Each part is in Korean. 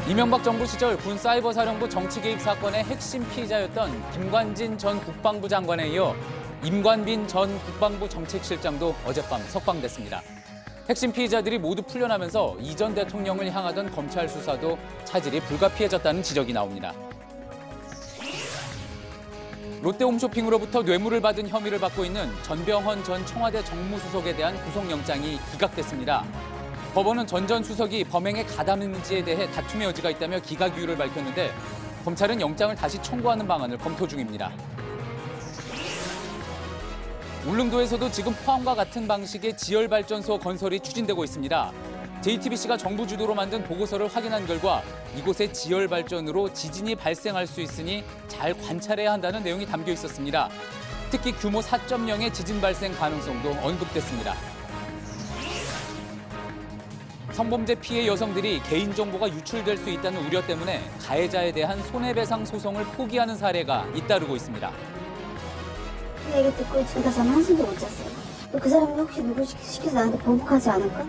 이명박 정부 시절 군 사이버사령부 정치 개입 사건의 핵심 피의자였던 김관진 전 국방부 장관에 이어 임관빈 전 국방부 정책실장도 어젯밤 석방됐습니다. 핵심 피의자들이 모두 풀려나면서 이 전 대통령을 향하던 검찰 수사도 차질이 불가피해졌다는 지적이 나옵니다. 롯데홈쇼핑으로부터 뇌물을 받은 혐의를 받고 있는 전병헌 전 청와대 정무수석에 대한 구속영장이 기각됐습니다. 법원은 전 전 수석이 범행에 가담했는지에 대해 다툼의 여지가 있다며 기각 이유를 밝혔는데 검찰은 영장을 다시 청구하는 방안을 검토 중입니다. 울릉도에서도 지금 포항과 같은 방식의 지열발전소 건설이 추진되고 있습니다. JTBC가 정부 주도로 만든 보고서를 확인한 결과 이곳의 지열발전으로 지진이 발생할 수 있으니 잘 관찰해야 한다는 내용이 담겨 있었습니다. 특히 규모 4.0의 지진 발생 가능성도 언급됐습니다. 성범죄 피해 여성들이 개인정보가 유출될 수 있다는 우려 때문에 가해자에 대한 손해배상 소송을 포기하는 사례가 잇따르고 있습니다. 얘기 듣고 지금 저는 한숨도 못 잤어요. 그 사람이 혹시 누구 시켜서 나한테 보복하지 않을까?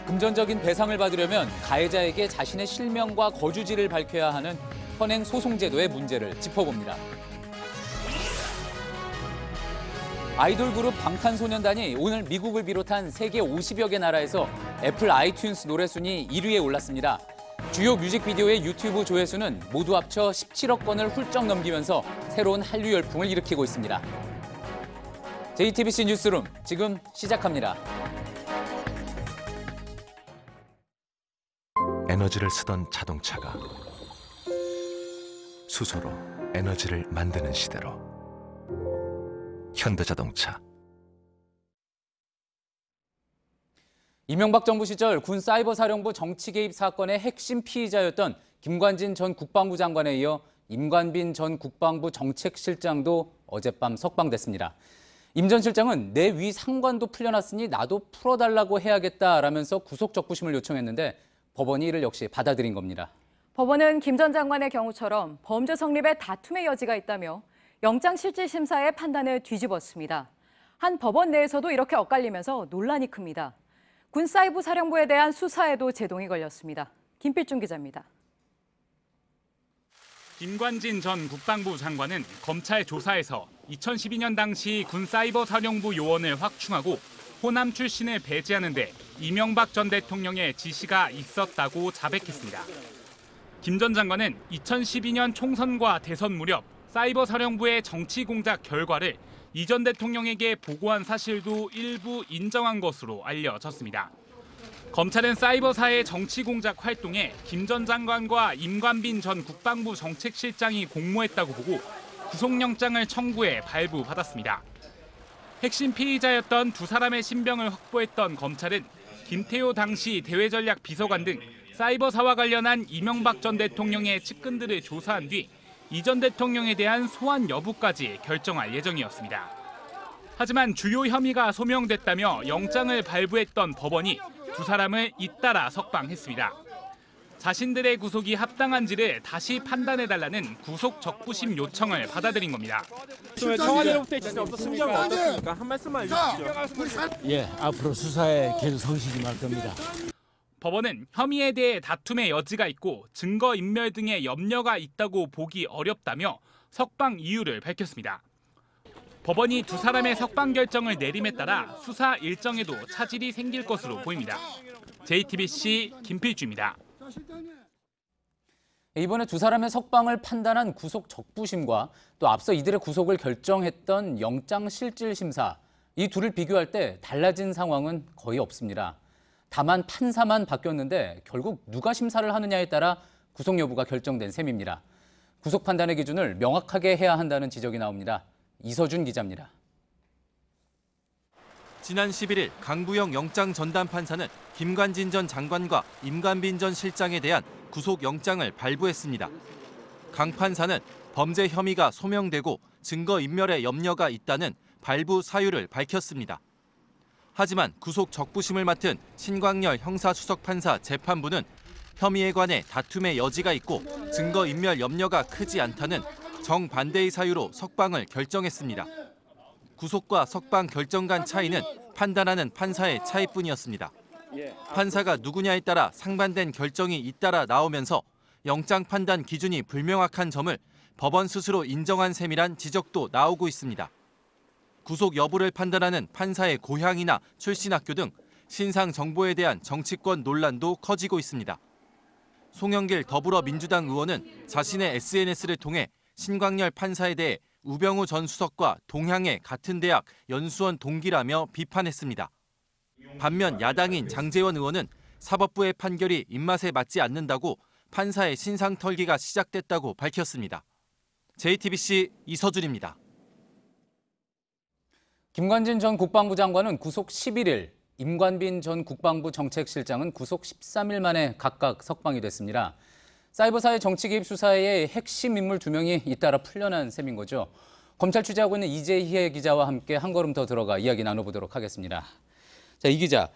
금전적인 배상을 받으려면 가해자에게 자신의 실명과 거주지를 밝혀야 하는 현행 소송제도의 문제를 짚어봅니다. 아이돌 그룹 방탄소년단이 오늘 미국을 비롯한 세계 50여 개 나라에서 애플 아이튠스 노래 순위 1위에 올랐습니다. 주요 뮤직비디오의 유튜브 조회수는 모두 합쳐 17억 건을 훌쩍 넘기면서 새로운 한류 열풍을 일으키고 있습니다. JTBC 뉴스룸 지금 시작합니다. 에너지를 쓰던 자동차가 수소로 에너지를 만드는 시대로 현대자동차. 이명박 정부 시절 군 사이버사령부 정치 개입 사건의 핵심 피의자였던 김관진 전 국방부 장관에 이어 임관빈 전 국방부 정책실장도 어젯밤 석방됐습니다. 임 전 실장은 내 위 상관도 풀려났으니 나도 풀어달라고 해야겠다라면서 구속 적부심을 요청했는데 법원이 이를 역시 받아들인 겁니다. 법원은 김 전 장관의 경우처럼 범죄 성립에 다툼의 여지가 있다며 영장실질심사의 판단을 뒤집었습니다. 한 법원 내에서도 이렇게 엇갈리면서 논란이 큽니다. 군 사이버 사령부에 대한 수사에도 제동이 걸렸습니다. 김필중 기자입니다. 김관진 전 국방부 장관은 검찰 조사에서 2012년 당시 군 사이버 사령부 요원을 확충하고 호남 출신을 배제하는 데 이명박 전 대통령의 지시가 있었다고 자백했습니다. 김 전 장관은 2012년 총선과 대선 무렵 사이버 사령부의 정치 공작 결과를 이 전 대통령에게 보고한 사실도 일부 인정한 것으로 알려졌습니다. 검찰은 사이버사의 정치 공작 활동에 김 전 장관과 임관빈 전 국방부 정책실장이 공모했다고 보고 구속영장을 청구해 발부받았습니다. 핵심 피의자였던 두 사람의 신병을 확보했던 검찰은 김태호 당시 대외전략 비서관 등 사이버사와 관련한 이명박 전 대통령의 측근들을 조사한 뒤 이 전 대통령에 대한 소환 여부까지 결정할 예정이었습니다. 하지만 주요 혐의가 소명됐다며 영장을 발부했던 법원이 두 사람을 잇따라 석방했습니다. 자신들의 구속이 합당한지를 다시 판단해달라는 구속 적부심 요청을 받아들인 겁니다. 청와대로부터 진짜 없었습니까? 어떻습니까? 한 말씀만 해주십시오. 예, 앞으로 수사에 계속 성실임할 겁니다. 법원은 혐의에 대해 다툼의 여지가 있고 증거인멸 등의 염려가 있다고 보기 어렵다며 석방 이유를 밝혔습니다. 법원이 두 사람의 석방 결정을 내림에 따라 수사 일정에도 차질이 생길 것으로 보입니다. JTBC 김필주입니다. 이번에 두 사람의 석방을 판단한 구속 적부심과 또 앞서 이들의 구속을 결정했던 영장실질심사, 이 둘을 비교할 때 달라진 상황은 거의 없습니다. 다만 판사만 바뀌었는데 결국 누가 심사를 하느냐에 따라 구속 여부가 결정된 셈입니다. 구속 판단의 기준을 명확하게 해야 한다는 지적이 나옵니다. 이서준 기자입니다. 지난 11일 강부영 영장 전담 판사는 김관진 전 장관과 임관빈 전 실장에 대한 구속 영장을 발부했습니다. 강 판사는 범죄 혐의가 소명되고 증거인멸의 염려가 있다는 발부 사유를 밝혔습니다. 하지만 구속 적부심을 맡은 신광열 형사수석판사 재판부는 혐의에 관해 다툼의 여지가 있고 증거인멸 염려가 크지 않다는 정반대의 사유로 석방을 결정했습니다. 구속과 석방 결정 간 차이는 판단하는 판사의 차이뿐이었습니다. 판사가 누구냐에 따라 상반된 결정이 잇따라 나오면서 영장 판단 기준이 불명확한 점을 법원 스스로 인정한 셈이란 지적도 나오고 있습니다. 구속 여부를 판단하는 판사의 고향이나 출신 학교 등 신상 정보에 대한 정치권 논란도 커지고 있습니다. 송영길 더불어민주당 의원은 자신의 SNS를 통해 신광열 판사에 대해 우병우 전 수석과 동향의 같은 대학 연수원 동기라며 비판했습니다. 반면 야당인 장제원 의원은 사법부의 판결이 입맛에 맞지 않는다고 판사의 신상 털기가 시작됐다고 밝혔습니다. JTBC 이서준입니다. 김관진 전 국방부 장관은 구속 11일, 임관빈 전 국방부 정책실장은 구속 13일 만에 각각 석방이 됐습니다. 사이버사의 정치 개입 수사의 핵심 인물 2명이 잇따라 풀려난 셈인 거죠. 검찰 취재하고 있는 이재희애 기자와 함께 한 걸음 더 들어가 이야기 나눠보도록 하겠습니다. 자, 이 기자.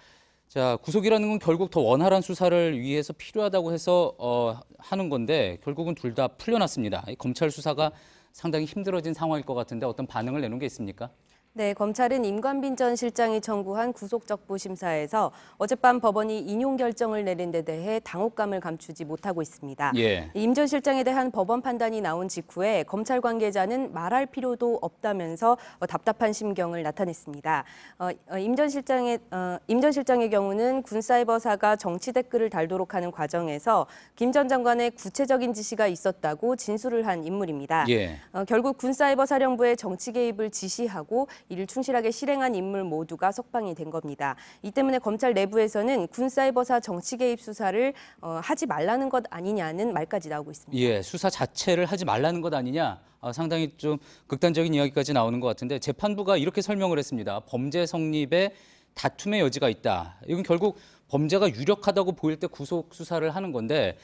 자, 구속이라는 건 결국 더 원활한 수사를 위해서 필요하다고 해서 하는 건데 결국은 둘 다 풀려났습니다. 검찰 수사가 상당히 힘들어진 상황일 것 같은데 어떤 반응을 내놓은 게 있습니까? 네, 검찰은 임관빈 전 실장이 청구한 구속적부 심사에서 어젯밤 법원이 인용 결정을 내린 데 대해 당혹감을 감추지 못하고 있습니다. 예. 임 전 실장에 대한 법원 판단이 나온 직후에 검찰 관계자는 말할 필요도 없다면서 답답한 심경을 나타냈습니다. 임 전 실장의 경우는 군사이버사가 정치 댓글을 달도록 하는 과정에서 김 전 장관의 구체적인 지시가 있었다고 진술을 한 인물입니다. 예. 결국 군사이버사령부의 정치 개입을 지시하고 이를 충실하게 실행한 인물 모두가 석방이 된 겁니다. 이 때문에 검찰 내부에서는 군사이버사 정치 개입 수사를 하지 말라는 것 아니냐는 말까지 나오고 있습니다. 예, 수사 자체를 하지 말라는 것 아니냐. 상당히 좀 극단적인 이야기까지 나오는 것 같은데 재판부가 이렇게 설명을 했습니다. 범죄 성립에 다툼의 여지가 있다. 이건 결국 범죄가 유력하다고 보일 때 구속 수사를 하는 건데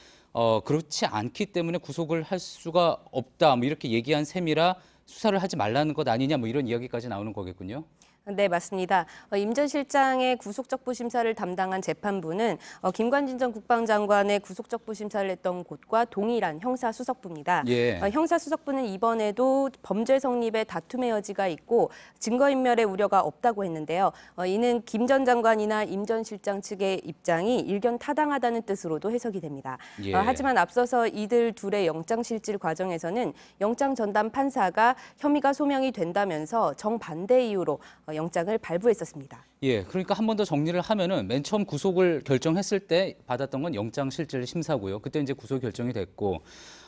그렇지 않기 때문에 구속을 할 수가 없다. 뭐 이렇게 얘기한 셈이라 수사를 하지 말라는 것 아니냐 뭐 이런 이야기까지 나오는 거겠군요. 네, 맞습니다. 임 전 실장의 구속적부 심사를 담당한 재판부는 김관진 전 국방장관의 구속적부 심사를 했던 곳과 동일한 형사수석부입니다. 예. 형사수석부는 이번에도 범죄 성립에 다툼의 여지가 있고 증거인멸의 우려가 없다고 했는데요. 이는 김 전 장관이나 임 전 실장 측의 입장이 일견 타당하다는 뜻으로도 해석이 됩니다. 예. 하지만 앞서서 이들 둘의 영장실질 과정에서는 영장 전담 판사가 혐의가 소명이 된다면서 정반대 이유로 영장을 발부했었습니다. 예, 그러니까 한 번 더 정리를 하면은 맨 처음 구속을 결정했을 때 받았던 건 영장 실질 심사고요. 그때 이제 구속 결정이 됐고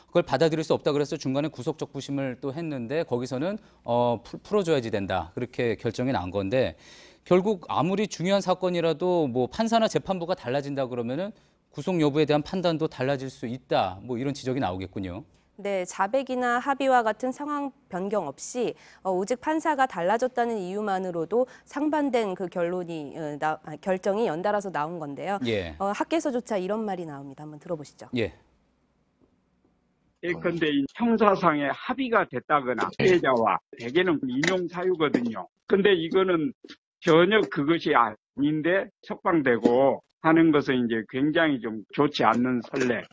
그걸 받아들일 수 없다 그래서 중간에 구속적부심을 또 했는데 거기서는 풀어줘야지 된다 그렇게 결정이 난 건데 결국 아무리 중요한 사건이라도 뭐 판사나 재판부가 달라진다 그러면은 구속 여부에 대한 판단도 달라질 수 있다 뭐 이런 지적이 나오겠군요. 네, 자백이나 합의와 같은 상황 변경 없이 오직 판사가 달라졌다는 이유만으로도 상반된 그 결정이 연달아서 나온 건데요. 예. 학계에서조차 이런 말이 나옵니다. 한번 들어보시죠. 예. 예컨대 형사상의 합의가 됐다거나 피해자와 대개는 인용 사유거든요. 근데 이거는 전혀 그것이 아닌데 석방되고 하는 것은 이제 굉장히 좀 좋지 않는 선례.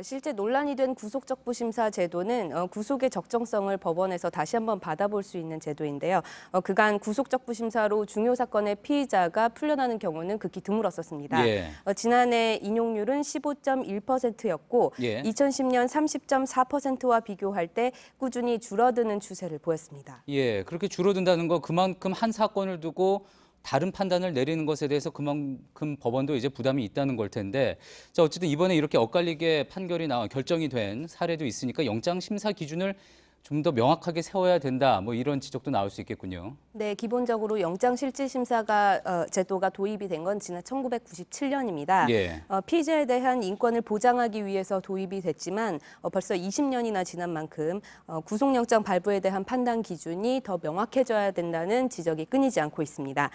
실제 논란이 된 구속적부 심사 제도는 구속의 적정성을 법원에서 다시 한번 받아볼 수 있는 제도인데요. 그간 구속적부 심사로 중요 사건의 피의자가 풀려나는 경우는 극히 드물었었습니다. 예. 지난해 인용률은 15.1%였고 예. 2010년 30.4%와 비교할 때 꾸준히 줄어드는 추세를 보였습니다. 예, 그렇게 줄어든다는 거 그만큼 한 사건을 두고 다른 판단을 내리는 것에 대해서 그만큼 법원도 이제 부담이 있다는 걸 텐데 자 어쨌든 이번에 이렇게 엇갈리게 판결이 결정이 된 사례도 있으니까 영장 심사 기준을 좀 더 명확하게 세워야 된다 뭐 이런 지적도 나올 수 있겠군요. 네, 기본적으로 영장실질심사가 제도가 도입이 된 건 지난 1997년입니다. 예. 피의자에 대한 인권을 보장하기 위해서 도입이 됐지만 벌써 20년이나 지난 만큼 구속영장 발부에 대한 판단 기준이 더 명확해져야 된다는 지적이 끊이지 않고 있습니다.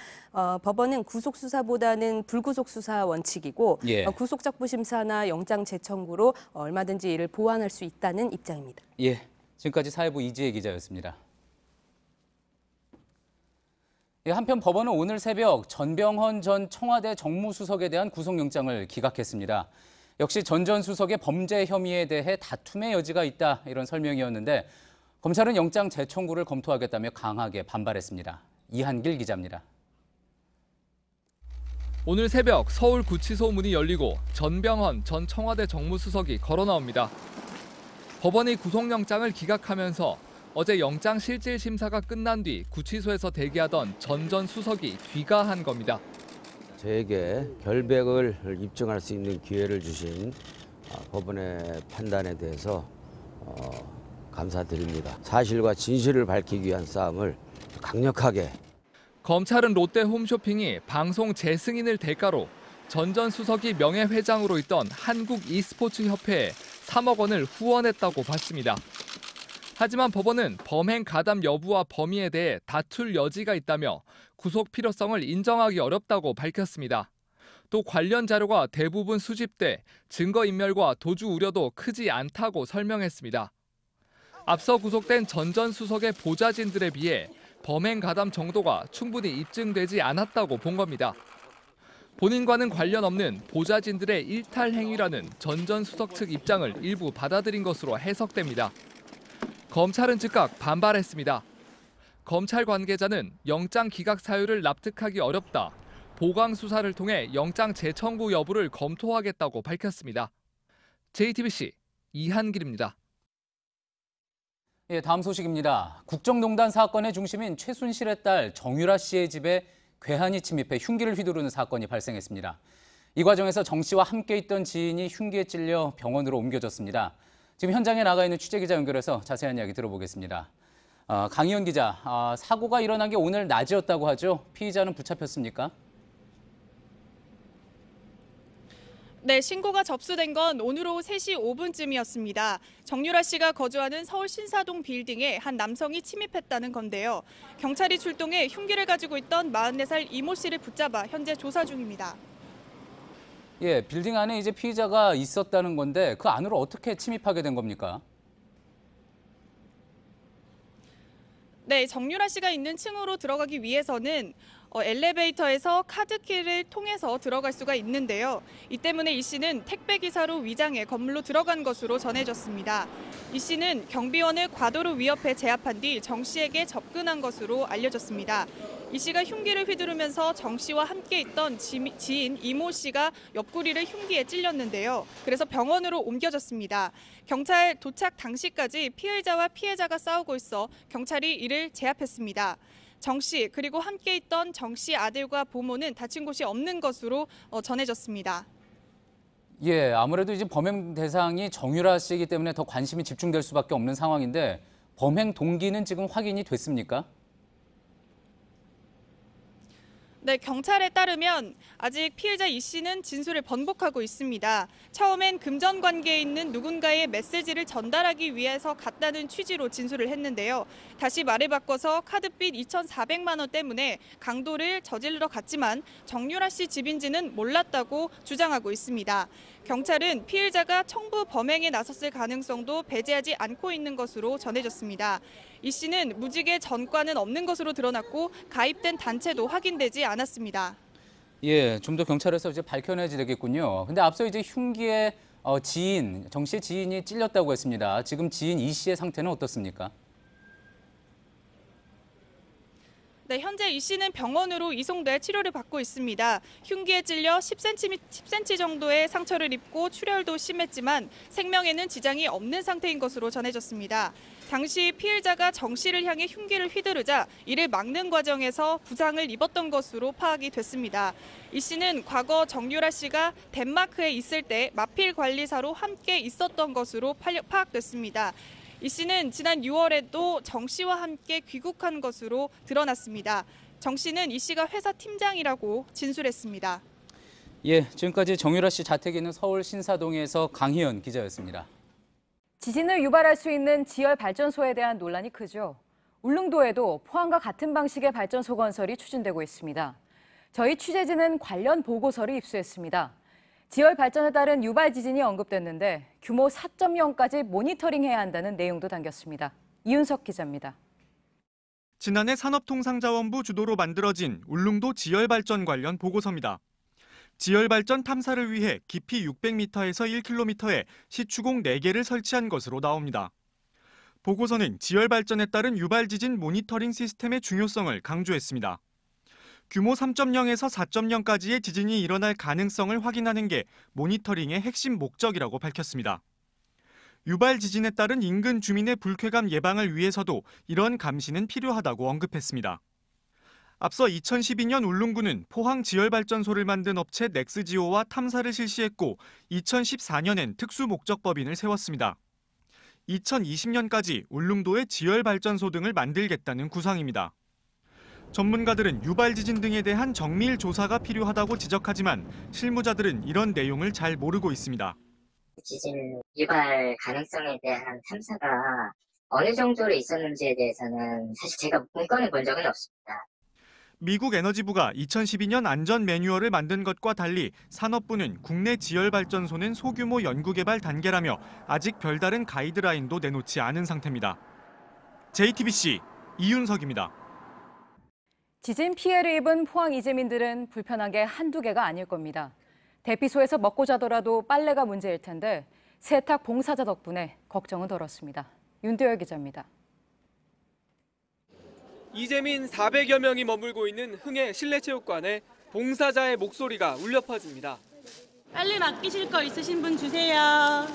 법원은 구속수사보다는 불구속수사 원칙이고 예. 구속적부 심사나 영장 재청구로 얼마든지 이를 보완할 수 있다는 입장입니다. 예. 지금까지 사회부 이지혜 기자였습니다. 한편 법원은 오늘 새벽 전병헌 전 청와대 정무수석에 대한 구속영장을 기각했습니다. 역시 전 전 수석의 범죄 혐의에 대해 다툼의 여지가 있다 이런 설명이었는데 검찰은 영장 재청구를 검토하겠다며 강하게 반발했습니다. 이한길 기자입니다. 오늘 새벽 서울구치소 문이 열리고 전병헌 전 청와대 정무수석이 걸어 나옵니다. 법원이 구속영장을 기각하면서 어제 영장실질심사가 끝난 뒤 구치소에서 대기하던 전 전 수석이 귀가한 겁니다. 저에게 결백을 입증할 수 있는 기회를 주신 법원의 판단에 대해서 감사드립니다. 사실과 진실을 밝히기 위한 싸움을 강력하게. 검찰은 롯데 홈쇼핑이 방송 재승인을 대가로 전 수석이 명예회장으로 있던 한국 e스포츠협회에 3억 원을 후원했다고 봤습니다. 하지만 법원은 범행 가담 여부와 범위에 대해 다툴 여지가 있다며 구속 필요성을 인정하기 어렵다고 밝혔습니다. 또 관련 자료가 대부분 수집돼 증거인멸과 도주 우려도 크지 않다고 설명했습니다. 앞서 구속된 전 수석의 보좌진들에 비해 범행 가담 정도가 충분히 입증되지 않았다고 본 겁니다. 본인과는 관련 없는 보좌진들의 일탈 행위라는 전 수석 측 입장을 일부 받아들인 것으로 해석됩니다. 검찰은 즉각 반발했습니다. 검찰 관계자는 영장 기각 사유를 납득하기 어렵다. 보강 수사를 통해 영장 재청구 여부를 검토하겠다고 밝혔습니다. JTBC 이한길입니다. 예, 다음 소식입니다. 국정농단 사건의 중심인 최순실의 딸 정유라 씨의 집에 괴한이 침입해 흉기를 휘두르는 사건이 발생했습니다. 이 과정에서 정 씨와 함께 있던 지인이 흉기에 찔려 병원으로 옮겨졌습니다. 지금 현장에 나가 있는 취재기자 연결해서 자세한 이야기 들어보겠습니다. 강희연 기자, 사고가 일어난 게 오늘 낮이었다고 하죠? 피의자는 붙잡혔습니까? 네, 신고가 접수된 건 오늘 오후 3시 5분쯤이었습니다. 정유라 씨가 거주하는 서울 신사동 빌딩에 한 남성이 침입했다는 건데요. 경찰이 출동해 흉기를 가지고 있던 44살 이모 씨를 붙잡아 현재 조사 중입니다. 예, 빌딩 안에 이제 피의자가 있었다는 건데 그 안으로 어떻게 침입하게 된 겁니까? 네, 정유라 씨가 있는 층으로 들어가기 위해서는 엘리베이터에서 카드키를 통해서 들어갈 수가 있는데요. 이 때문에 이 씨는 택배기사로 위장해 건물로 들어간 것으로 전해졌습니다. 이 씨는 경비원을 과도로 위협해 제압한 뒤 정 씨에게 접근한 것으로 알려졌습니다. 이 씨가 흉기를 휘두르면서 정 씨와 함께 있던 지인 이모 씨가 옆구리를 흉기에 찔렸는데요. 그래서 병원으로 옮겨졌습니다. 경찰 도착 당시까지 피의자와 피해자가 싸우고 있어 경찰이 이를 제압했습니다. 정 씨 그리고 함께 있던 정 씨 아들과 부모는 다친 곳이 없는 것으로 전해졌습니다. 예, 아무래도 이제 범행 대상이 정유라 씨이기 때문에 더 관심이 집중될 수밖에 없는 상황인데 범행 동기는 지금 확인이 됐습니까? 네, 경찰에 따르면 아직 피해자 이 씨는 진술을 번복하고 있습니다. 처음엔 금전 관계에 있는 누군가의 메시지를 전달하기 위해서 갔다는 취지로 진술을 했는데요. 다시 말을 바꿔서 카드빚 2,400만 원 때문에 강도를 저질러 갔지만 정유라 씨 집인지는 몰랐다고 주장하고 있습니다. 경찰은 피해자가 청부 범행에 나섰을 가능성도 배제하지 않고 있는 것으로 전해졌습니다. 이 씨는 무직의 전과는 없는 것으로 드러났고 가입된 단체도 확인되지 않았습니다. 예, 좀 더 경찰에서 이제 밝혀내야 되겠군요. 근데 앞서 이제 흉기에 지인, 정 씨의 지인이 찔렸다고 했습니다. 지금 지인 이 씨의 상태는 어떻습니까? 네, 현재 이 씨는 병원으로 이송돼 치료를 받고 있습니다. 흉기에 찔려 10cm 정도의 상처를 입고 출혈도 심했지만 생명에는 지장이 없는 상태인 것으로 전해졌습니다. 당시 피해자가 정 씨를 향해 흉기를 휘두르자 이를 막는 과정에서 부상을 입었던 것으로 파악이 됐습니다. 이 씨는 과거 정유라 씨가 덴마크에 있을 때 마필 관리사로 함께 있었던 것으로 파악됐습니다. 이 씨는 지난 6월에도 정 씨와 함께 귀국한 것으로 드러났습니다. 정 씨는 이 씨가 회사 팀장이라고 진술했습니다. 예, 지금까지 정유라 씨 자택에 있는 서울 신사동에서 강희연 기자였습니다. 지진을 유발할 수 있는 지열 발전소에 대한 논란이 크죠. 울릉도에도 포항과 같은 방식의 발전소 건설이 추진되고 있습니다. 저희 취재진은 관련 보고서를 입수했습니다. 지열 발전에 따른 유발 지진이 언급됐는데 규모 4.0까지 모니터링해야 한다는 내용도 담겼습니다. 이윤석 기자입니다. 지난해 산업통상자원부 주도로 만들어진 울릉도 지열발전 관련 보고서입니다. 지열발전 탐사를 위해 깊이 600m에서 1km에 시추공 4개를 설치한 것으로 나옵니다. 보고서는 지열발전에 따른 유발 지진 모니터링 시스템의 중요성을 강조했습니다. 규모 3.0에서 4.0까지의 지진이 일어날 가능성을 확인하는 게 모니터링의 핵심 목적이라고 밝혔습니다. 유발 지진에 따른 인근 주민의 불쾌감 예방을 위해서도 이런 감시는 필요하다고 언급했습니다. 앞서 2012년 울릉군은 포항 지열발전소를 만든 업체 넥스지오와 탐사를 실시했고 2014년엔 특수목적법인을 세웠습니다. 2020년까지 울릉도에 지열발전소 등을 만들겠다는 구상입니다. 전문가들은 유발 지진 등에 대한 정밀 조사가 필요하다고 지적하지만 실무자들은 이런 내용을 잘 모르고 있습니다. 지진 유발 가능성에 대한 탐사가 어느 정도로 있었는지에 대해서는 사실 제가 문건을 본 적은 없습니다. 미국 에너지부가 2012년 안전 매뉴얼을 만든 것과 달리 산업부는 국내 지열발전소는 소규모 연구개발 단계라며 아직 별다른 가이드라인도 내놓지 않은 상태입니다. JTBC 이윤석입니다. 지진 피해를 입은 포항 이재민들은 불편한 게 한두 개가 아닐 겁니다. 대피소에서 먹고 자더라도 빨래가 문제일 텐데 세탁 봉사자 덕분에 걱정은 덜었습니다. 윤도열 기자입니다. 이재민 400여 명이 머물고 있는 흥해 실내체육관에 봉사자의 목소리가 울려 퍼집니다. 빨리 맡기실 거 있으신 분 주세요.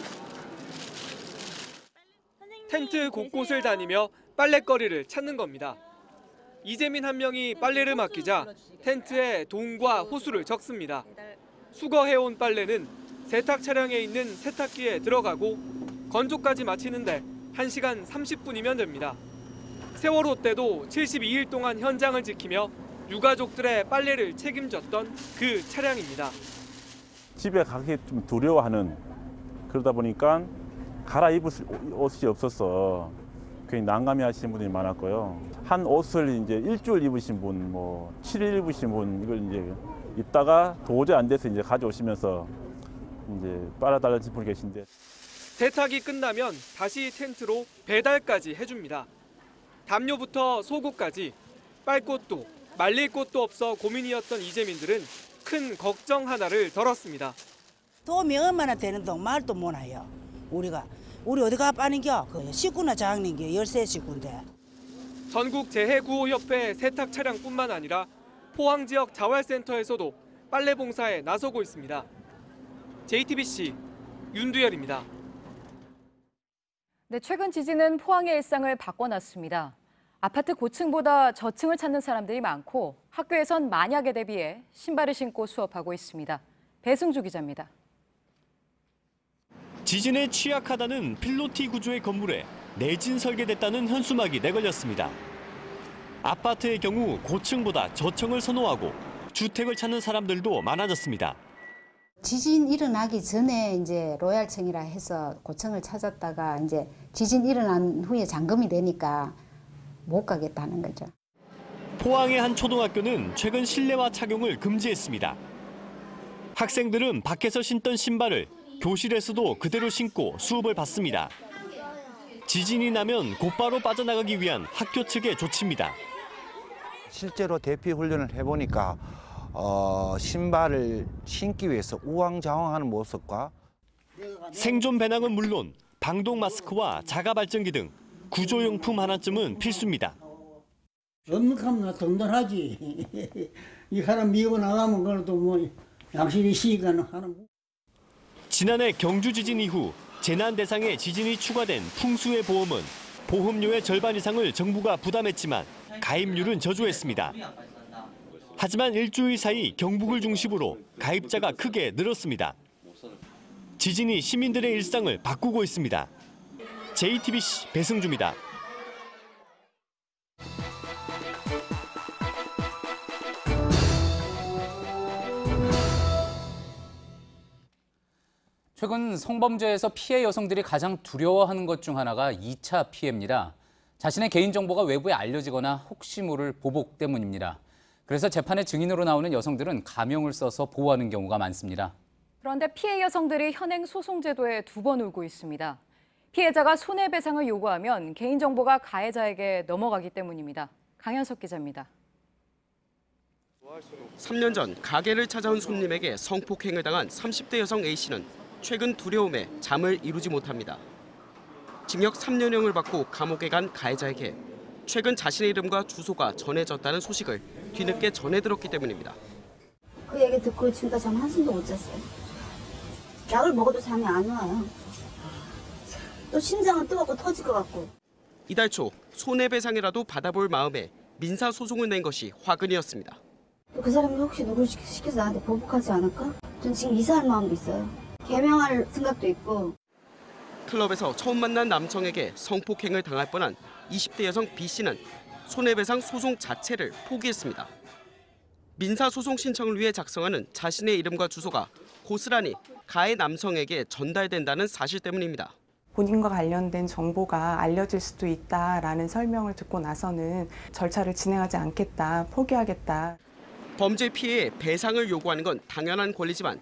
텐트 곳곳을 다니며 빨래거리를 찾는 겁니다. 이재민 한 명이 빨래를 맡기자 텐트에 동과 호수를 적습니다. 수거해온 빨래는 세탁 차량에 있는 세탁기에 들어가고 건조까지 마치는데 1시간 30분이면 됩니다. 세월호 때도 72일 동안 현장을 지키며 유가족들의 빨래를 책임졌던 그 차량입니다. 집에 가기 좀 두려워하는, 그러다 보니까 갈아입을 옷이 없어서 굉장히 난감해 하시는 분들이 많았고요. 한 옷을 이제 일주일 입으신 분, 7일 입으신 분, 이걸 이제 입다가 도저히 안 돼서 이제 가져오시면서 이제 빨아달라는 분이 계신데. 세탁이 끝나면 다시 텐트로 배달까지 해줍니다. 담요부터 속옷까지 빨 곳도 말릴 곳도 없어 고민이었던 이재민들은 큰 걱정 하나를 덜었습니다. 도움이 얼마나 되는데 말도 못해요. 우리 어디가 빠는겨? 식구나 장는겨 13식구인데. 전국 재해구호협회 세탁 차량뿐만 아니라 포항 지역 자활센터에서도 빨래 봉사에 나서고 있습니다. JTBC 윤두열입니다. 네, 최근 지진은 포항의 일상을 바꿔놨습니다. 아파트 고층보다 저층을 찾는 사람들이 많고 학교에선 만약에 대비해 신발을 신고 수업하고 있습니다. 배승주 기자입니다. 지진에 취약하다는 필로티 구조의 건물에 내진 설계됐다는 현수막이 내걸렸습니다. 아파트의 경우 고층보다 저층을 선호하고 주택을 찾는 사람들도 많아졌습니다. 지진 일어나기 전에 이제 로얄층이라 해서 고층을 찾았다가 이제 지진 일어난 후에 잠금이 되니까 못 가겠다는 거죠. 포항의 한 초등학교는 최근 실내화 착용을 금지했습니다. 학생들은 밖에서 신던 신발을 교실에서도 그대로 신고 수업을 받습니다. 지진이 나면 곧바로 빠져나가기 위한 학교 측의 조치입니다. 실제로 대피 훈련을 해보니까 신발을 신기 위해서 우왕좌왕하는 모습과 생존 배낭은 물론 방독 마스크와 자가 발전기 등 구조용품 하나쯤은 필수입니다. 엄격하면 든든하지. 이 사람 미고 나가면 그래도 양심이 시기가는 하는. 지난해 경주 지진 이후 재난 대상에 지진이 추가된 풍수해 보험은 보험료의 절반 이상을 정부가 부담했지만 가입률은 저조했습니다. 하지만 일주일 사이 경북을 중심으로 가입자가 크게 늘었습니다. 지진이 시민들의 일상을 바꾸고 있습니다. JTBC 배승주입니다. 최근 성범죄에서 피해 여성들이 가장 두려워하는 것 중 하나가 2차 피해입니다. 자신의 개인정보가 외부에 알려지거나 혹시 모를 보복 때문입니다. 그래서 재판에 증인으로 나오는 여성들은 가명을 써서 보호하는 경우가 많습니다. 그런데 피해 여성들이 현행 소송제도에 두 번 울고 있습니다. 피해자가 손해배상을 요구하면 개인정보가 가해자에게 넘어가기 때문입니다. 강현석 기자입니다. 3년 전 가게를 찾아온 손님에게 성폭행을 당한 30대 여성 A씨는 최근 두려움에 잠을 이루지 못합니다. 징역 3년형을 받고 감옥에 간 가해자에게 최근 자신의 이름과 주소가 전해졌다는 소식을 뒤늦게 전해 들었기 때문입니다. 그 얘기 듣고 지금까지 잠 한숨도 못 잤어요. 약을 먹어도 잠이 안 와요. 또 심장은 뜨겁고 터질 것 같고. 이달 초 손해배상이라도 받아볼 마음에 민사소송을 낸 것이 화근이었습니다. 그 사람이 혹시 누굴 시켜서 나한테 보복하지 않을까? 전 지금 이사할 마음도 있어요. 개명할 생각도 있고. 클럽에서 처음 만난 남성에게 성폭행을 당할 뻔한 20대 여성 B씨는 손해배상 소송 자체를 포기했습니다. 민사소송 신청을 위해 작성하는 자신의 이름과 주소가 고스란히 가해 남성에게 전달된다는 사실 때문입니다. 본인과 관련된 정보가 알려질 수도 있다라는 설명을 듣고 나서는 절차를 진행하지 않겠다, 포기하겠다. 범죄 피해에 배상을 요구하는 건 당연한 권리지만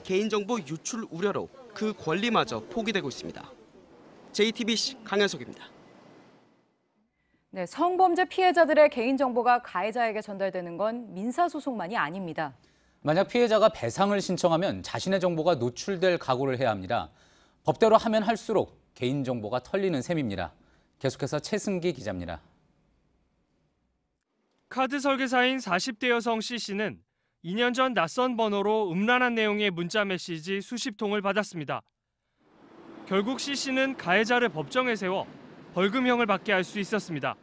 개인정보 유출 우려로 그 권리마저 포기되고 있습니다. JTBC 강현석입니다. 네, 성범죄 피해자들의 개인정보가 가해자에게 전달되는 건 민사소송만이 아닙니다. 만약 피해자가 배상을 신청하면 자신의 정보가 노출될 각오를 해야 합니다. 법대로 하면 할수록 개인정보가 털리는 셈입니다. 계속해서 최승기 기자입니다. 카드 설계사인 40대 여성 C씨는 2년 전 낯선 번호로 음란한 내용의 문자 메시지 수십 통을 받았습니다. 결국 C씨는 가해자를 법정에 세워 벌금형을 받게 할 수 있었습니다.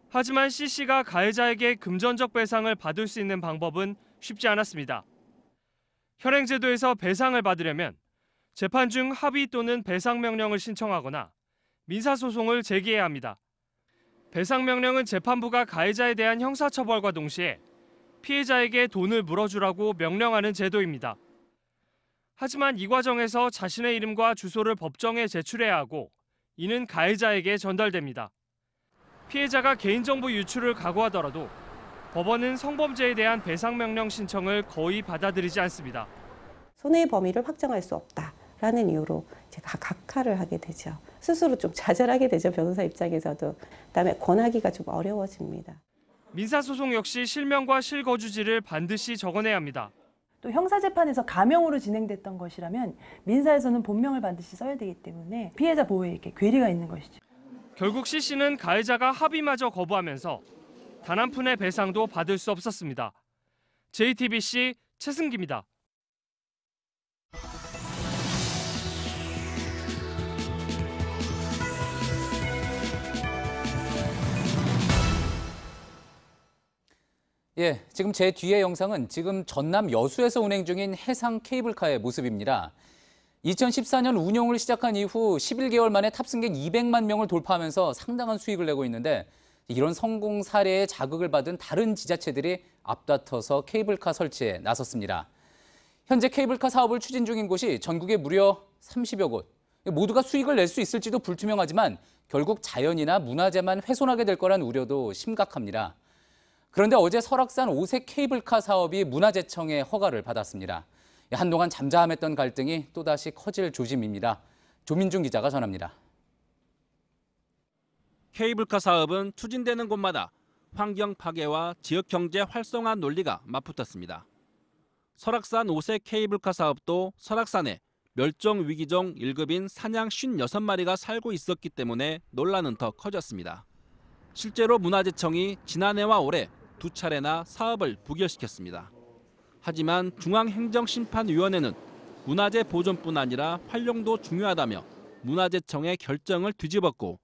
하지만 C씨가 가해자에게 금전적 배상을 받을 수 있는 방법은 쉽지 않았습니다. 현행제도에서 배상을 받으려면 재판 중 합의 또는 배상 명령을 신청하거나 민사소송을 제기해야 합니다. 배상 명령은 재판부가 가해자에 대한 형사처벌과 동시에 피해자에게 돈을 물어주라고 명령하는 제도입니다. 하지만 이 과정에서 자신의 이름과 주소를 법정에 제출해야 하고 이는 가해자에게 전달됩니다. 피해자가 개인정보 유출을 각오하더라도 법원은 성범죄에 대한 배상 명령 신청을 거의 받아들이지 않습니다. 손해의 범위를 확정할 수 없다라는 이유로 제가 각하를 하게 되죠. 스스로 좀 좌절하게 되죠, 변호사 입장에서도. 그다음에 권하기가 좀 어려워집니다. 민사소송 역시 실명과 실거주지를 반드시 적어내야 합니다. 또 형사재판에서 가명으로 진행됐던 것이라면 민사에서는 본명을 반드시 써야 되기 때문에 피해자 보호에 이렇게 괴리가 있는 것이죠. 결국 C씨는 가해자가 합의마저 거부하면서 단 한 푼의 배상도 받을 수 없었습니다. JTBC 최승기입니다. 예, 지금 제 뒤의 영상은 지금 전남 여수에서 운행 중인 해상 케이블카의 모습입니다. 2014년 운영을 시작한 이후 11개월 만에 탑승객 200만 명을 돌파하면서 상당한 수익을 내고 있는데 이런 성공 사례에 자극을 받은 다른 지자체들이 앞다퉈서 케이블카 설치에 나섰습니다. 현재 케이블카 사업을 추진 중인 곳이 전국에 무려 30여 곳. 모두가 수익을 낼 수 있을지도 불투명하지만 결국 자연이나 문화재만 훼손하게 될 거란 우려도 심각합니다. 그런데 어제 설악산 오색 케이블카 사업이 문화재청의 허가를 받았습니다. 한동안 잠잠했던 갈등이 또다시 커질 조짐입니다. 조민중 기자가 전합니다. 케이블카 사업은 추진되는 곳마다 환경 파괴와 지역 경제 활성화 논리가 맞붙었습니다. 설악산 오색 케이블카 사업도 설악산에 멸종 위기종 1급인 사냥 56마리가 살고 있었기 때문에 논란은 더 커졌습니다. 실제로 문화재청이 지난해와 올해 2차례나 사업을 부결시켰습니다. 하지만 중앙행정심판위원회는 문화재 보존뿐 아니라 활용도 중요하다며 문화재청의 결정을 뒤집었고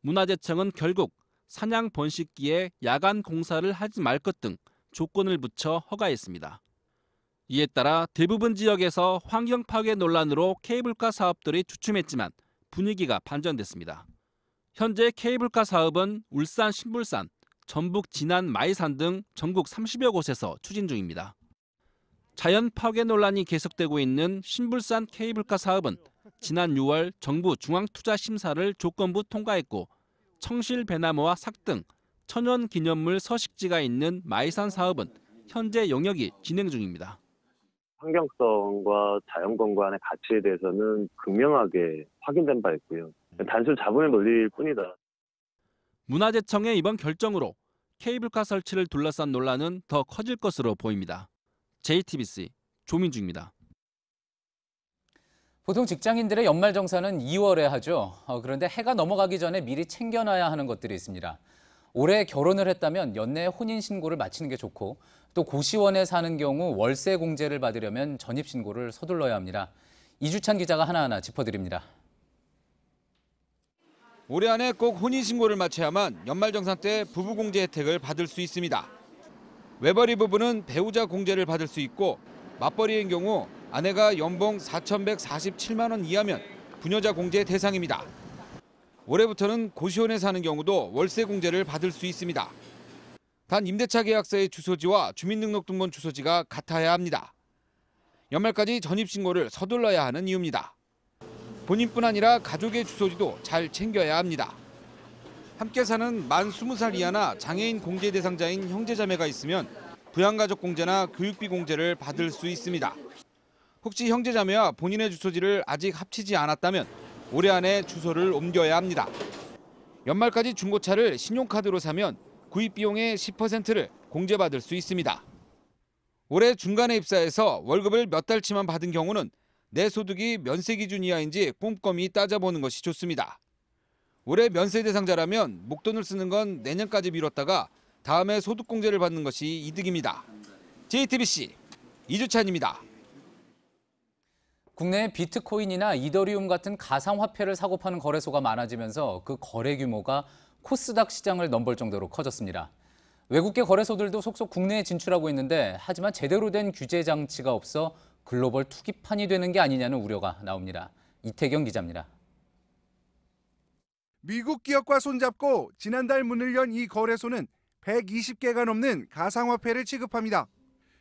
문화재청은 결국 사냥 번식기에 야간 공사를 하지 말 것 등 조건을 붙여 허가했습니다. 이에 따라 대부분 지역에서 환경 파괴 논란으로 케이블카 사업들이 주춤했지만 분위기가 반전됐습니다. 현재 케이블카 사업은 울산 신불산, 전북 진안 마이산 등 전국 30여 곳에서 추진 중입니다. 자연 파괴 논란이 계속되고 있는 신불산 케이블카 사업은 지난 6월 정부 중앙투자심사를 조건부 통과했고 청실 배나무와 삭 등 천연기념물 서식지가 있는 마이산 사업은 현재 영역이 진행 중입니다. 환경성과 자연건강의 가치에 대해서는 극명하게 확인된 바 있고요. 단순 자본의 논리일 뿐이다. 문화재청의 이번 결정으로 케이블카 설치를 둘러싼 논란은 더 커질 것으로 보입니다. JTBC 조민중입니다. 보통 직장인들의 연말정산은 2월에 하죠. 그런데 해가 넘어가기 전에 미리 챙겨놔야 하는 것들이 있습니다. 올해 결혼을 했다면 연내 혼인신고를 마치는 게 좋고 또 고시원에 사는 경우 월세 공제를 받으려면 전입신고를 서둘러야 합니다. 이주찬 기자가 하나하나 짚어드립니다. 올해 안에 꼭 혼인신고를 마쳐야만 연말정산 때 부부공제 혜택을 받을 수 있습니다. 외벌이 부부는 배우자 공제를 받을 수 있고 맞벌이인 경우 아내가 연봉 4,147만 원 이하면 부녀자 공제 대상입니다. 올해부터는 고시원에 사는 경우도 월세 공제를 받을 수 있습니다. 단 임대차 계약서의 주소지와 주민등록등본 주소지가 같아야 합니다. 연말까지 전입신고를 서둘러야 하는 이유입니다. 본인뿐 아니라 가족의 주소지도 잘 챙겨야 합니다. 함께 사는 만 20살 이하나 장애인 공제 대상자인 형제자매가 있으면 부양가족 공제나 교육비 공제를 받을 수 있습니다. 혹시 형제자매와 본인의 주소지를 아직 합치지 않았다면 올해 안에 주소를 옮겨야 합니다. 연말까지 중고차를 신용카드로 사면 구입 비용의 10%를 공제받을 수 있습니다. 올해 중간에 입사해서 월급을 몇 달치만 받은 경우는 내 소득이 면세 기준 이하인지 꼼꼼히 따져보는 것이 좋습니다. 올해 면세 대상자라면 목돈을 쓰는 건 내년까지 미뤘다가 다음에 소득공제를 받는 것이 이득입니다. JTBC 이주찬입니다. 국내 비트코인이나 이더리움 같은 가상화폐를 사고 파는 거래소가 많아지면서 그 거래 규모가 코스닥 시장을 넘볼 정도로 커졌습니다. 외국계 거래소들도 속속 국내에 진출하고 있는데 하지만 제대로 된 규제 장치가 없어 글로벌 투기판이 되는 게 아니냐는 우려가 나옵니다. 이태경 기자입니다. 미국 기업과 손잡고 지난달 문을 연 이 거래소는 120개가 넘는 가상화폐를 취급합니다.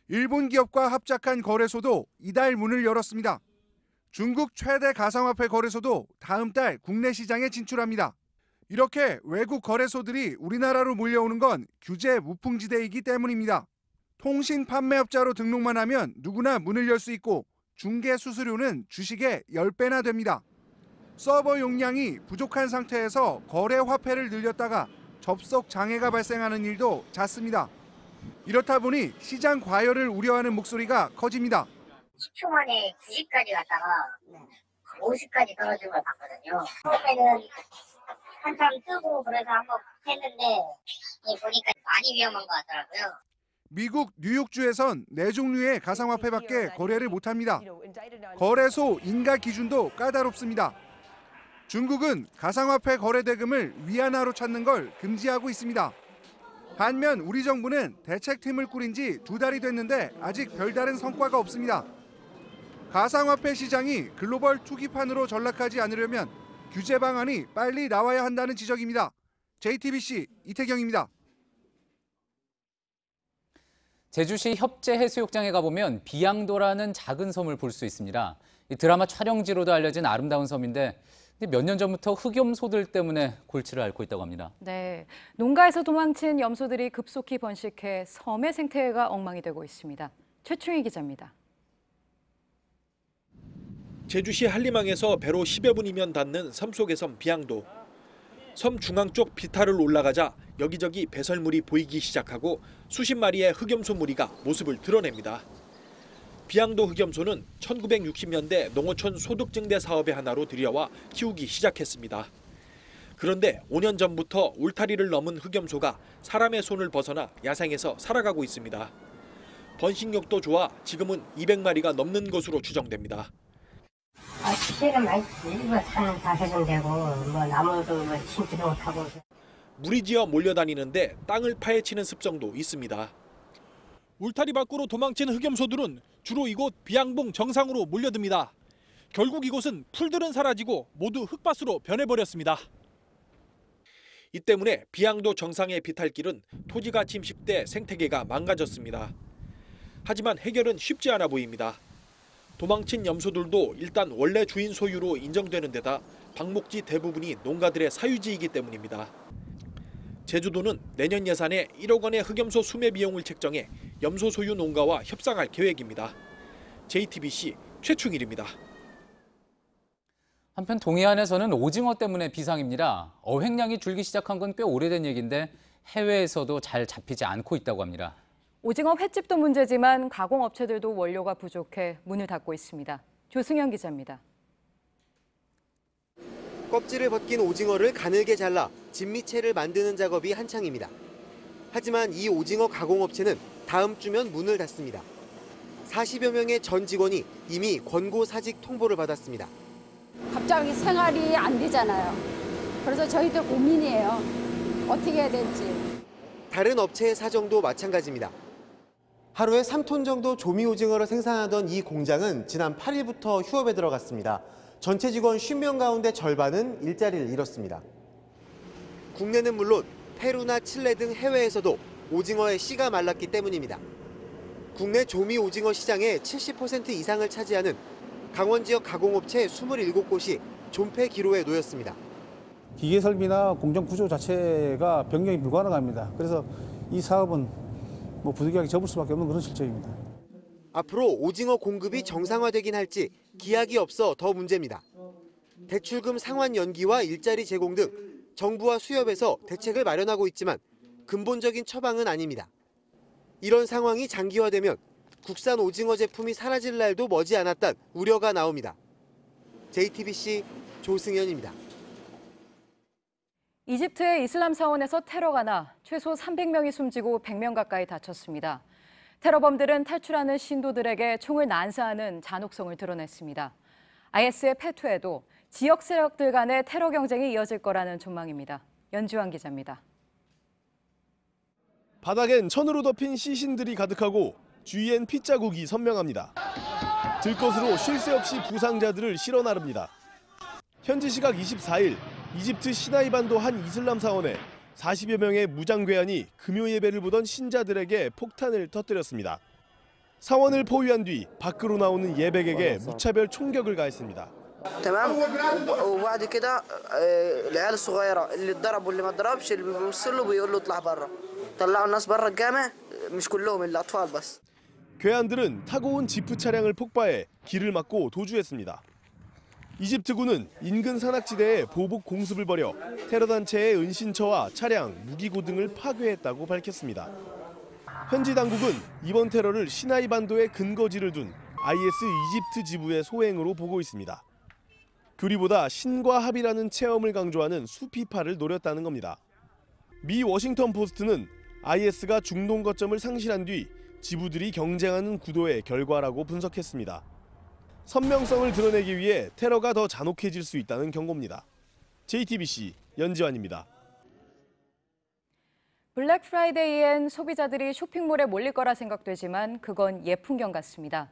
일본 기업과 합작한 거래소도 이달 문을 열었습니다. 중국 최대 가상화폐 거래소도 다음 달 국내 시장에 진출합니다. 이렇게 외국 거래소들이 우리나라로 몰려오는 건 규제 무풍지대이기 때문입니다. 통신 판매업자로 등록만 하면 누구나 문을 열 수 있고 중개 수수료는 주식의 10배나 됩니다. 서버 용량이 부족한 상태에서 거래 화폐를 늘렸다가 접속 장애가 발생하는 일도 잦습니다. 이렇다 보니 시장 과열을 우려하는 목소리가 커집니다. 10초 만에 90까지 갔다가 50까지 떨어진 걸 봤거든요. 처음에는 한참 뜨고 그래서 한번 했는데 보니까 많이 위험한 것 같더라고요. 미국 뉴욕주에선 4종류의 가상화폐밖에 거래를 못합니다. 거래소 인가 기준도 까다롭습니다. 중국은 가상화폐 거래 대금을 위안화로 찾는 걸 금지하고 있습니다. 반면 우리 정부는 대책팀을 꾸린 지 2달이 됐는데 아직 별다른 성과가 없습니다. 가상화폐 시장이 글로벌 투기판으로 전락하지 않으려면 규제 방안이 빨리 나와야 한다는 지적입니다. JTBC 이태경입니다. 제주시 협재해수욕장에 가보면 비양도라는 작은 섬을 볼 수 있습니다. 이 드라마 촬영지로도 알려진 아름다운 섬인데 몇 년 전부터 흑염소들 때문에 골치를 앓고 있다고 합니다. 네, 농가에서 도망친 염소들이 급속히 번식해 섬의 생태계가 엉망이 되고 있습니다. 최충희 기자입니다. 제주시 한림항에서 배로 10여 분이면 닿는 섬 속의 섬 비양도. 섬 중앙 쪽 비탈을 올라가자 여기저기 배설물이 보이기 시작하고 수십 마리의 흑염소 무리가 모습을 드러냅니다. 비양도 흑염소는 1960년대 농어촌 소득증대 사업의 하나로 들여와 키우기 시작했습니다. 그런데 5년 전부터 울타리를 넘은 흑염소가 사람의 손을 벗어나 야생에서 살아가고 있습니다. 번식력도 좋아 지금은 200마리가 넘는 것으로 추정됩니다. 시세는 많이 사는 다 해준되고 나무도 심지도 못하고. 무리지어 몰려다니는데 땅을 파헤치는 습성도 있습니다. 울타리 밖으로 도망친 흑염소들은 주로 이곳 비양봉 정상으로 몰려듭니다. 결국 이곳은 풀들은 사라지고 모두 흙밭으로 변해버렸습니다. 이 때문에 비양도 정상의 비탈길은 토지가 침식돼 생태계가 망가졌습니다. 하지만 해결은 쉽지 않아 보입니다. 도망친 염소들도 일단 원래 주인 소유로 인정되는 데다 방목지 대부분이 농가들의 사유지이기 때문입니다. 제주도는 내년 예산에 1억 원의 흑염소 수매 비용을 책정해 염소 소유 농가와 협상할 계획입니다. JTBC 최충일입니다. 한편 동해안에서는 오징어 때문에 비상입니다. 어획량이 줄기 시작한 건 꽤 오래된 얘기인데 해외에서도 잘 잡히지 않고 있다고 합니다. 오징어 횟집도 문제지만 가공업체들도 원료가 부족해 문을 닫고 있습니다. 조승현 기자입니다. 껍질을 벗긴 오징어를 가늘게 잘라 진미채를 만드는 작업이 한창입니다. 하지만 이 오징어 가공업체는 다음 주면 문을 닫습니다. 40여 명의 전 직원이 이미 권고 사직 통보를 받았습니다. 갑자기 생활이 안 되잖아요. 그래서 저희들 고민이에요. 어떻게 해야 될지. 다른 업체의 사정도 마찬가지입니다. 하루에 3톤 정도 조미 오징어를 생산하던 이 공장은 지난 8일부터 휴업에 들어갔습니다. 전체 직원 50명 가운데 절반은 일자리를 잃었습니다. 국내는 물론 페루나 칠레 등 해외에서도 오징어의 씨가 말랐기 때문입니다. 국내 조미 오징어 시장의 70% 이상을 차지하는 강원 지역 가공업체 27곳이 존폐 기로에 놓였습니다. 기계 설비나 공정 구조 자체가 변경이 불가능합니다. 그래서 이 사업은 부득이하게 접을 수밖에 없는 그런 실정입니다. 앞으로 오징어 공급이 정상화되긴 할지 기약이 없어 더 문제입니다. 대출금 상환 연기와 일자리 제공 등 정부와 수협에서 대책을 마련하고 있지만 근본적인 처방은 아닙니다. 이런 상황이 장기화되면 국산 오징어 제품이 사라질 날도 머지않았다는 우려가 나옵니다. JTBC 조승현입니다. 이집트의 이슬람 사원에서 테러가 나 최소 300명이 숨지고 100명 가까이 다쳤습니다. 테러범들은 탈출하는 신도들에게 총을 난사하는 잔혹성을 드러냈습니다. IS의 패퇴에도 지역 세력들 간의 테러 경쟁이 이어질 거라는 전망입니다. 연주환 기자입니다. 바닥엔 천으로 덮인 시신들이 가득하고 주위엔 핏자국이 선명합니다. 들것으로 쉴 새 없이 부상자들을 실어 나릅니다. 현지 시각 24일 이집트 시나이 반도 한 이슬람 사원에 40여 명의 무장괴한이 금요 예배를 보던 신자들에게 폭탄을 터뜨렸습니다. 사원을 포위한 뒤 밖으로 나오는 예백에게 무차별 총격을 가했습니다. تمام وبعد كده العيال الصغيره اللي اتضرب واللي ما اتضربش اللي بيبص له بيقول له اطلع بره طلعوا الناس بره الجامع مش كلهم الاطفال بس 괴한들은 타고 온 지프 차량을 폭파해 길을 막고 도주했습니다. 이집트군은 인근 산악지대에 보복 공습을 벌여 테러 단체의 은신처와 차량, 무기고 등을 파괴했다고 밝혔습니다. 현지 당국은 이번 테러를 시나이 반도에 근거지를 둔 IS 이집트 지부의 소행으로 보고 있습니다. 교리보다 신과 합이라는 체험을 강조하는 수피파를 노렸다는 겁니다. 미 워싱턴 포스트는 IS가 중동 거점을 상실한 뒤 지부들이 경쟁하는 구도의 결과라고 분석했습니다. 선명성을 드러내기 위해 테러가 더 잔혹해질 수 있다는 경고입니다. JTBC 연지환입니다. 블랙 프라이데이엔 소비자들이 쇼핑몰에 몰릴 거라 생각되지만 그건 예풍경 같습니다.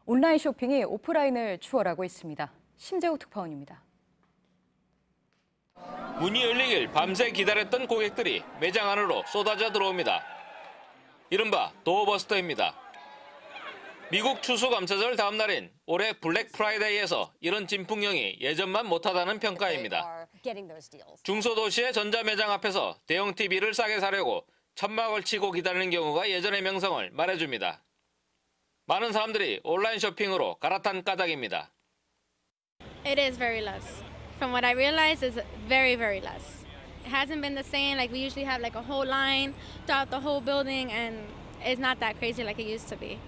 온라인 쇼핑이 오프라인을 추월하고 있습니다. 심재우 특파원입니다. 문이 열리길 밤새 기다렸던 고객들이 매장 안으로 쏟아져 들어옵니다. 이른바 도어버스터입니다. 미국 추수감사절 다음 날인 올해 블랙 프라이데이에서 이런 진풍경이 예전만 못하다는 평가입니다. 중소도시의 전자매장 앞에서 대형 TV를 싸게 사려고 천막을 치고 기다리는 경우가 예전의 명성을 말해줍니다. 많은 사람들이 온라인 쇼핑으로 갈아탄 까닭입니다. It is very less. From what I realized, it's very, very less. It hasn't been the same. Like we usually have like a whole line throughout the whole building, and it's not that crazy like it used to be.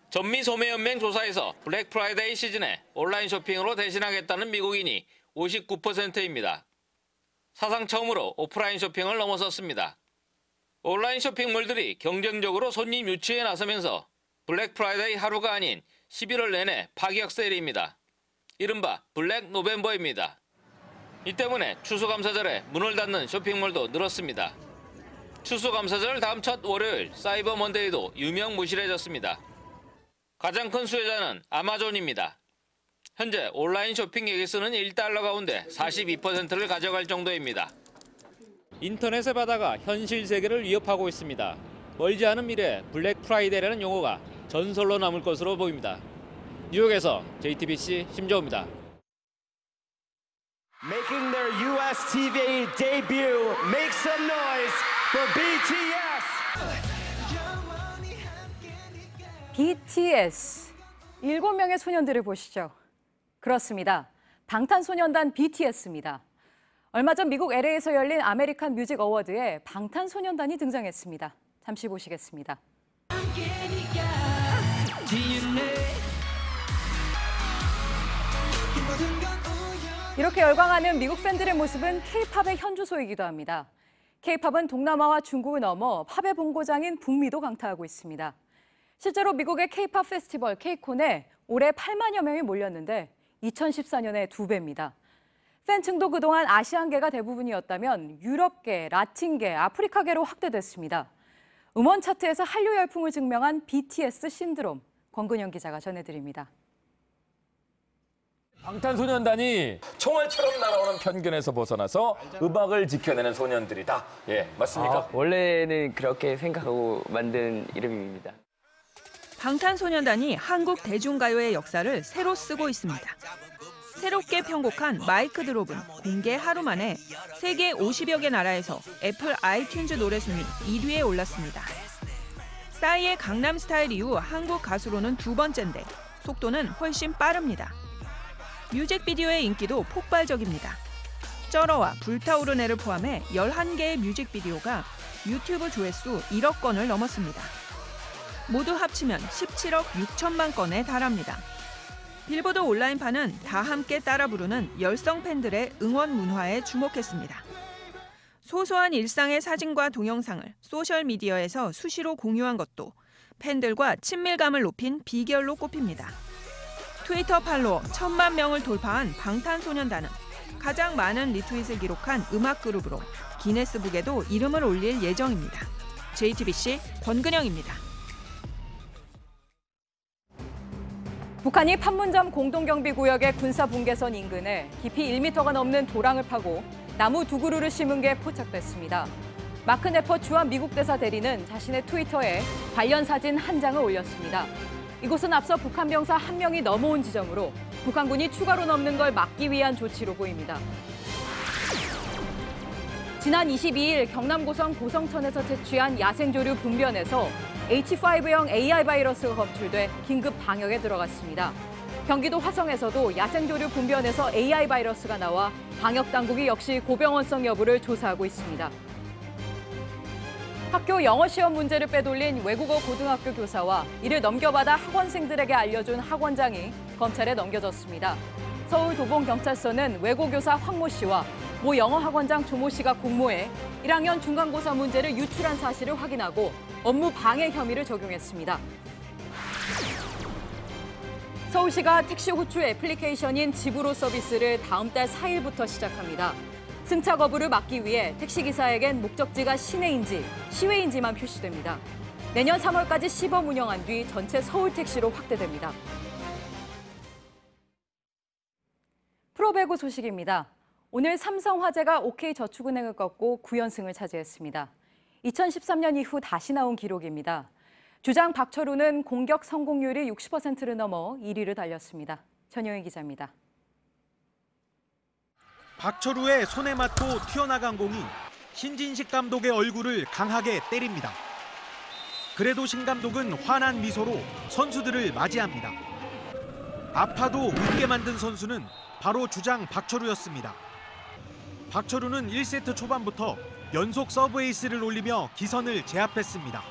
전미 소매연맹 조사에서 블랙 프라이데이 시즌에 온라인 쇼핑으로 대신하겠다는 미국인이 59%입니다. 사상 처음으로 오프라인 쇼핑을 넘어섰습니다. 온라인 쇼핑몰들이 경쟁적으로 손님 유치에 나서면서 블랙 프라이데이 하루가 아닌 11월 내내 파격 세일입니다. 이른바 블랙 노벤버입니다. 이 때문에 추수감사절에 문을 닫는 쇼핑몰도 늘었습니다. 추수감사절 다음 첫 월요일 사이버 먼데이도 유명무실해졌습니다. 가장 큰 수혜자는 아마존입니다. 현재 온라인 쇼핑에게 쓰는 1달러 가운데 42%를 가져갈 정도입니다. 인터넷의 바다가 현실 세계를 위협하고 있습니다. 멀지 않은 미래에 블랙 프라이데이라는 용어가 전설로 남을 것으로 보입니다. 뉴욕에서 JTBC 심재호입니다. Making their US TV debut, make some noise for BTS. BTS. 7명의 소년들을 보시죠. 그렇습니다. 방탄소년단 BTS입니다. 얼마 전 미국 LA에서 열린 아메리칸 뮤직 어워드에 방탄소년단이 등장했습니다. 잠시 보시겠습니다. 이렇게 열광하는 미국 팬들의 모습은 K-팝의 현주소이기도 합니다. K-팝은 동남아와 중국을 넘어 팝의 본고장인 북미도 강타하고 있습니다. 실제로 미국의 K-팝 페스티벌 K-콘에 올해 8만여 명이 몰렸는데 2014년의 2배입니다. 팬층도 그동안 아시안계가 대부분이었다면 유럽계, 라틴계, 아프리카계로 확대됐습니다. 음원 차트에서 한류 열풍을 증명한 BTS 신드롬, 권근영 기자가 전해드립니다. 방탄소년단이 총알처럼 날아오는 편견에서 벗어나서 음악을 지켜내는 소년들이다. 예, 맞습니까? 원래는 그렇게 생각하고 만든 이름입니다. 방탄소년단이 한국 대중가요의 역사를 새로 쓰고 있습니다. 새롭게 편곡한 마이크 드롭은 공개 하루 만에 세계 50여 개 나라에서 애플 아이튠즈 노래 순위 1위에 올랐습니다. 싸이의 강남 스타일 이후 한국 가수로는 2번째인데 속도는 훨씬 빠릅니다. 뮤직비디오의 인기도 폭발적입니다. 쩔어와 불타오르네를 포함해 11개의 뮤직비디오가 유튜브 조회수 1억 건을 넘었습니다. 모두 합치면 17억 6천만 건에 달합니다. 빌보드 온라인판은 다 함께 따라 부르는 열성 팬들의 응원 문화에 주목했습니다. 소소한 일상의 사진과 동영상을 소셜미디어에서 수시로 공유한 것도 팬들과 친밀감을 높인 비결로 꼽힙니다. 트위터 팔로워 1,000만 명을 돌파한 방탄소년단은 가장 많은 리트윗을 기록한 음악 그룹으로 기네스북에도 이름을 올릴 예정입니다. JTBC 권근영입니다. 북한이 판문점 공동경비구역의 군사분계선 인근에 깊이 1m가 넘는 도랑을 파고 나무 2그루를 심은 게 포착됐습니다. 마크 네퍼 주한 미국 대사 대리는 자신의 트위터에 관련 사진 한 장을 올렸습니다. 이곳은 앞서 북한 병사 1명이 넘어온 지점으로 북한군이 추가로 넘는 걸 막기 위한 조치로 보입니다. 지난 22일 경남 고성 고성천에서 채취한 야생조류 분변에서 H5형 AI 바이러스가 검출돼 긴급 방역에 들어갔습니다. 경기도 화성에서도 야생조류 분변에서 AI 바이러스가 나와 방역당국이 역시 고병원성 여부를 조사하고 있습니다. 학교 영어 시험 문제를 빼돌린 외국어 고등학교 교사와 이를 넘겨받아 학원생들에게 알려준 학원장이 검찰에 넘겨졌습니다. 서울 도봉경찰서는 외고교사 황모 씨와 모 영어 학원장 조모 씨가 공모해 1학년 중간고사 문제를 유출한 사실을 확인하고 업무 방해 혐의를 적용했습니다. 서울시가 택시 호출 애플리케이션인 집으로 서비스를 다음 달 4일부터 시작합니다. 승차 거부를 막기 위해 택시기사에겐 목적지가 시내인지 시외인지만 표시됩니다. 내년 3월까지 시범 운영한 뒤 전체 서울 택시로 확대됩니다. 프로배구 소식입니다. 오늘 삼성화재가 OK저축은행을 꺾고 9연승을 차지했습니다. 2013년 이후 다시 나온 기록입니다. 주장 박철우는 공격 성공률이 60%를 넘어 1위를 달렸습니다. 전효희 기자입니다. 박철우의 손에 맞고 튀어나간 공이 신진식 감독의 얼굴을 강하게 때립니다. 그래도 신 감독은 환한 미소로 선수들을 맞이합니다. 아파도 웃게 만든 선수는 바로 주장 박철우였습니다. 박철우는 1세트 초반부터 연속 서브 에이스를 올리며 기선을 제압했습니다.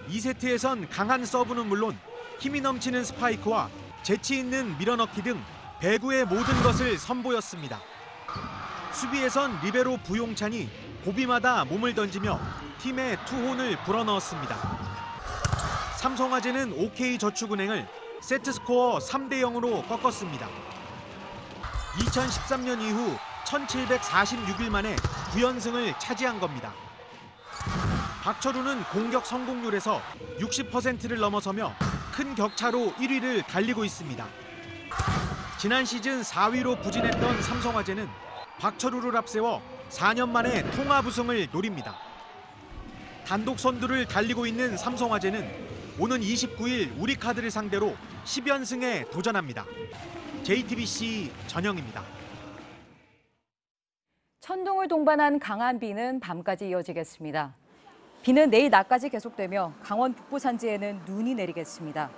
2세트에선 강한 서브는 물론 힘이 넘치는 스파이크와 재치 있는 밀어넣기 등 배구의 모든 것을 선보였습니다. 수비에선 리베로 부용찬이 고비마다 몸을 던지며 팀의 투혼을 불어넣었습니다. 삼성화재는 OK저축은행을 세트스코어 3대0으로 꺾었습니다. 2013년 이후 1746일 만에 9연승을 차지한 겁니다. 박철우는 공격 성공률에서 60%를 넘어서며 큰 격차로 1위를 달리고 있습니다. 지난 시즌 4위로 부진했던 삼성화재는 박철우를 앞세워 4년 만에 통합 우승을 노립니다. 단독 선두를 달리고 있는 삼성화재는 오는 29일 우리카드를 상대로 10연승에 도전합니다. JTBC 전영입니다. 천둥을 동반한 강한 비는 밤까지 이어지겠습니다. 비는 내일 낮까지 계속되며 강원 북부 산지에는 눈이 내리겠습니다.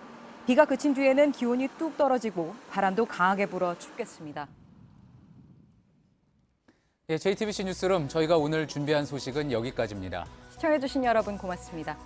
비가 그친 뒤에는 기온이 뚝 떨어지고 바람도 강하게 불어 춥겠습니다. JTBC 뉴스룸 저희가 오늘 준비한 소식은 여기까지입니다. 시청해주신 여러분 고맙습니다.